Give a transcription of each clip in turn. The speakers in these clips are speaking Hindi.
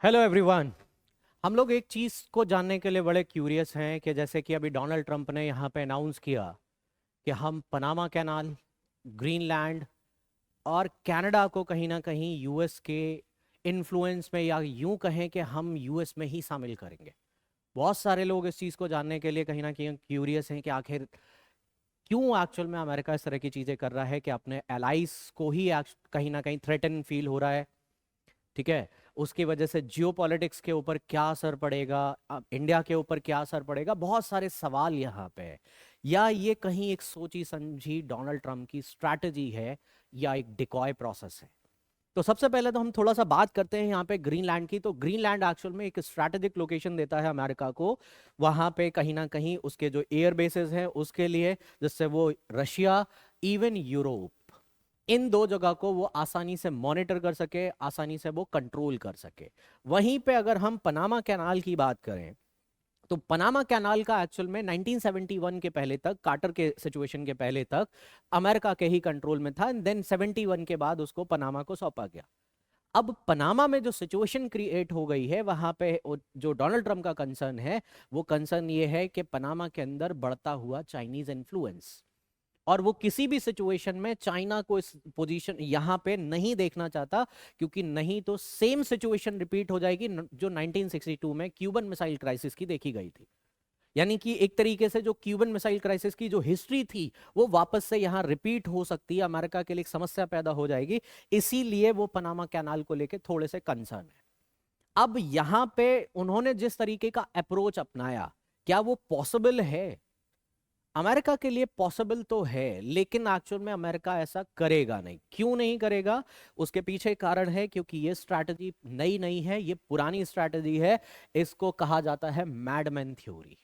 Hello everyone. हम लोग एक चीज़ को जानने के लिए बड़े क्यूरियस हैं कि जैसे कि अभी डोनाल्ड ट्रंप ने यहाँ पे अनाउंस किया कि हम पनामा कैनाल, ग्रीनलैंड और कनाडा को कहीं ना कहीं यूएस के इन्फ्लुएंस में या यूं कहें कि हम यूएस में ही शामिल करेंगे। बहुत सारे लोग इस चीज़ को जानने के लिए कहीं ना कहीं क्यूरियस हैं कि आखिर क्यों एक्चुअल में अमेरिका इस तरह की चीज़ें कर रहा है कि अपने एलाइज को ही कहीं ना कहीं थ्रेटन फील हो रहा है। ठीक है, उसकी वजह से जियो पॉलिटिक्स के ऊपर क्या असर पड़ेगा, इंडिया के ऊपर क्या असर पड़ेगा, बहुत सारे सवाल यहाँ पे है। या ये कहीं एक सोची समझी डोनाल्ड ट्रंप की स्ट्रैटेजी है या एक डिकॉय प्रोसेस है। तो सबसे पहले तो हम थोड़ा सा बात करते हैं यहाँ पे ग्रीनलैंड की। तो ग्रीनलैंड एक्चुअल में एक स्ट्रैटेजिक लोकेशन देता है अमेरिका को, वहां पे कहीं ना कहीं उसके जो एयर बेसेस हैं उसके लिए, जिससे वो रशिया, इवन यूरोप, इन दो जगह को वो आसानी से मॉनिटर कर सके, आसानी से वो कंट्रोल कर सके। वहीं पे अगर हम पनामा कैनाल की बात करें तो पनामा कैनाल का एक्चुअल में 1971 के पहले तक, कार्टर के सिचुएशन के पहले तक अमेरिका के ही कंट्रोल में था। देन 71 के बाद उसको पनामा को सौंपा गया। अब पनामा में जो सिचुएशन क्रिएट हो गई है, वहां पे जो डोनाल्ड ट्रंप का कंसर्न है, वो कंसर्न ये है कि पनामा के अंदर बढ़ता हुआ चाइनीज इन्फ्लुएंस, और वो किसी भी सिचुएशन में चाइना को इस पोजीशन यहां पे नहीं देखना चाहता, क्योंकि नहीं तो सेम सिचुएशन रिपीट हो जाएगी जो 1962 में क्यूबन मिसाइल क्राइसिस की देखी गई थी। यानी कि एक तरीके से जो क्यूबन मिसाइल क्राइसिस की जो हिस्ट्री थी वो वापस से यहां रिपीट हो सकती है, अमेरिका के लिए एक समस्या पैदा हो जाएगी। इसीलिए वो पनामा कैनाल को लेकर थोड़े से कंसर्न है। अब यहां पे उन्होंने जिस तरीके का अप्रोच अपनाया, क्या वो पॉसिबल है? अमेरिका के लिए पॉसिबल तो है, लेकिन एक्चुअल में अमेरिका ऐसा करेगा नहीं। क्यों नहीं करेगा? उसके पीछे कारण है, क्योंकि ये स्ट्रैटेजी नई नहीं है, ये पुरानी स्ट्रैटेजी है। इसको कहा जाता है मैडमैन थ्योरी।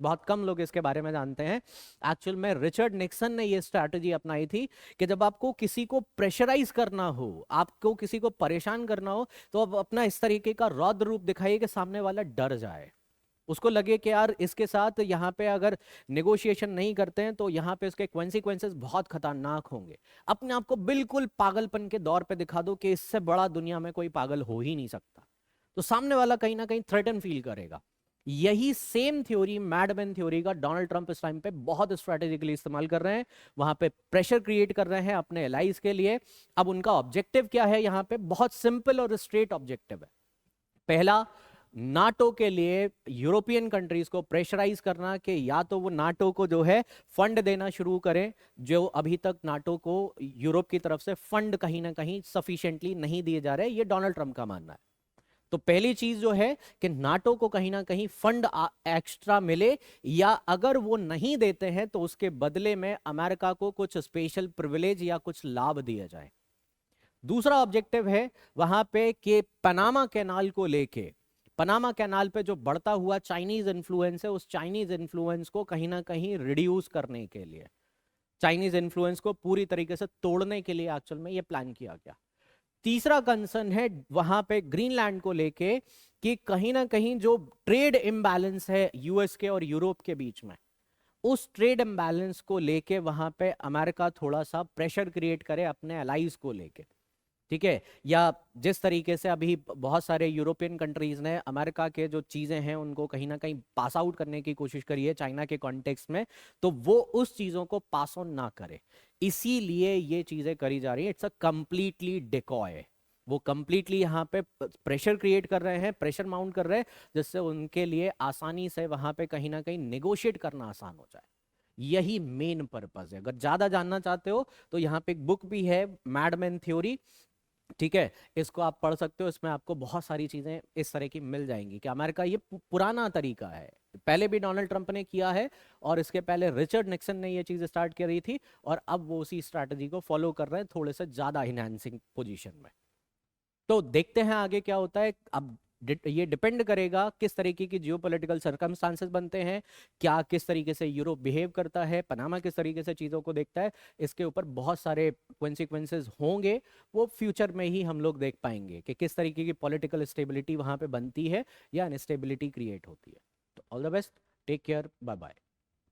बहुत कम लोग इसके बारे में जानते हैं। एक्चुअल में रिचर्ड निक्सन ने ये स्ट्रैटेजी अपनाई थी कि जब आपको किसी को प्रेशराइज करना हो, आपको किसी को परेशान करना हो, तो आप अपना इस तरीके का रौद्र रूप दिखाइए कि सामने वाला डर जाए, उसको लगे कि यार इसके साथ यहाँ पे अगर नेगोशिएशन नहीं करते हैं तो यहाँ पे इसके कॉन्सिक्वेंसेस बहुत खतरनाक होंगे। अपने आप को बिल्कुल पागलपन के दौर पे दिखा दो कि इससे बड़ा दुनिया में कोई पागल हो ही नहीं सकता, तो सामने वाला कहीं ना कहीं थ्रेटन फील करेगा। यही सेम थ्योरी, मैडमैन थ्योरी का डोनाल्ड ट्रंप इस टाइम पे बहुत स्ट्रेटेजिकली इस्तेमाल कर रहे हैं। वहां पे प्रेशर क्रिएट कर रहे हैं अपने एलाइज के लिए। अब उनका ऑब्जेक्टिव क्या है? यहाँ पे बहुत सिंपल और स्ट्रेट ऑब्जेक्टिव है। पहला, नाटो के लिए यूरोपियन कंट्रीज को प्रेशराइज करना कि या तो वो नाटो को जो है फंड देना शुरू करें, जो अभी तक नाटो को यूरोप की तरफ से फंड कहीं ना कहीं सफिशिएंटली नहीं दिए जा रहे, ये डोनाल्ड ट्रंप का मानना है। तो पहली चीज जो है कि नाटो को कहीं ना कहीं फंड एक्स्ट्रा मिले, या अगर वो नहीं देते हैं तो उसके बदले में अमेरिका को कुछ स्पेशल प्रिविलेज या कुछ लाभ दिया जाए। दूसरा ऑब्जेक्टिव है वहां पे कि पनामा कैनाल को लेके, पनामा कैनाल पे जो बढ़ता हुआ चाइनीज इन्फ्लुएंस है, उस चाइनीज इन्फ्लुएंस को कहीं ना कहीं रिड्यूस करने के लिए, चाइनीज इन्फ्लुएंस को पूरी तरीके से तोड़ने के लिए एक्चुअल में ये प्लान किया गया। तीसरा कंसर्न है वहां पे ग्रीनलैंड को लेके कि कहीं ना कहीं जो ट्रेड इम्बैलेंस है यूएस के और यूरोप के बीच में, उस ट्रेड इम्बैलेंस को लेके वहां पे अमेरिका थोड़ा सा प्रेशर क्रिएट करे अपने अलाइज को लेके। ठीक है, या जिस तरीके से अभी बहुत सारे यूरोपियन कंट्रीज ने अमेरिका के जो चीजें हैं उनको कहीं ना कहीं पास आउट करने की कोशिश करी है चाइना के कॉन्टेक्स्ट में, तो वो उस चीजों को पास ऑन ना करे, इसीलिए ये चीजें करी जा रही है। It's a completely decoy. वो कंप्लीटली यहाँ पे प्रेशर क्रिएट कर रहे हैं, प्रेशर माउंट कर रहे हैं, जिससे उनके लिए आसानी से वहां पे कहीं ना कहीं नेगोशिएट करना आसान हो जाए। यही मेन पर्पस है। अगर ज्यादा जानना चाहते हो तो यहाँ पे एक बुक भी है, मैडमैन थ्योरी। ठीक है, इसको आप पढ़ सकते हो, इसमें आपको बहुत सारी चीजें इस तरह की मिल जाएंगी कि अमेरिका ये पुराना तरीका है, पहले भी डोनाल्ड ट्रंप ने किया है, और इसके पहले रिचर्ड निक्सन ने ये चीज स्टार्ट करी थी, और अब वो उसी स्ट्रैटेजी को फॉलो कर रहे हैं थोड़े से ज्यादा इनहैंसिंग पोजीशन में। तो देखते हैं आगे क्या होता है। अब ये डिपेंड करेगा किस तरीके की जियोपॉलिटिकल सर्कमस्टांसेस बनते हैं, क्या किस तरीके से यूरोप बिहेव करता है, पनामा किस तरीके से चीज़ों को देखता है, इसके ऊपर बहुत सारे कॉन्सिक्वेंसेस होंगे। वो फ्यूचर में ही हम लोग देख पाएंगे कि किस तरीके की पॉलिटिकल स्टेबिलिटी वहां पे बनती है या अनस्टेबिलिटी क्रिएट होती है। तो all the best, take care, bye bye.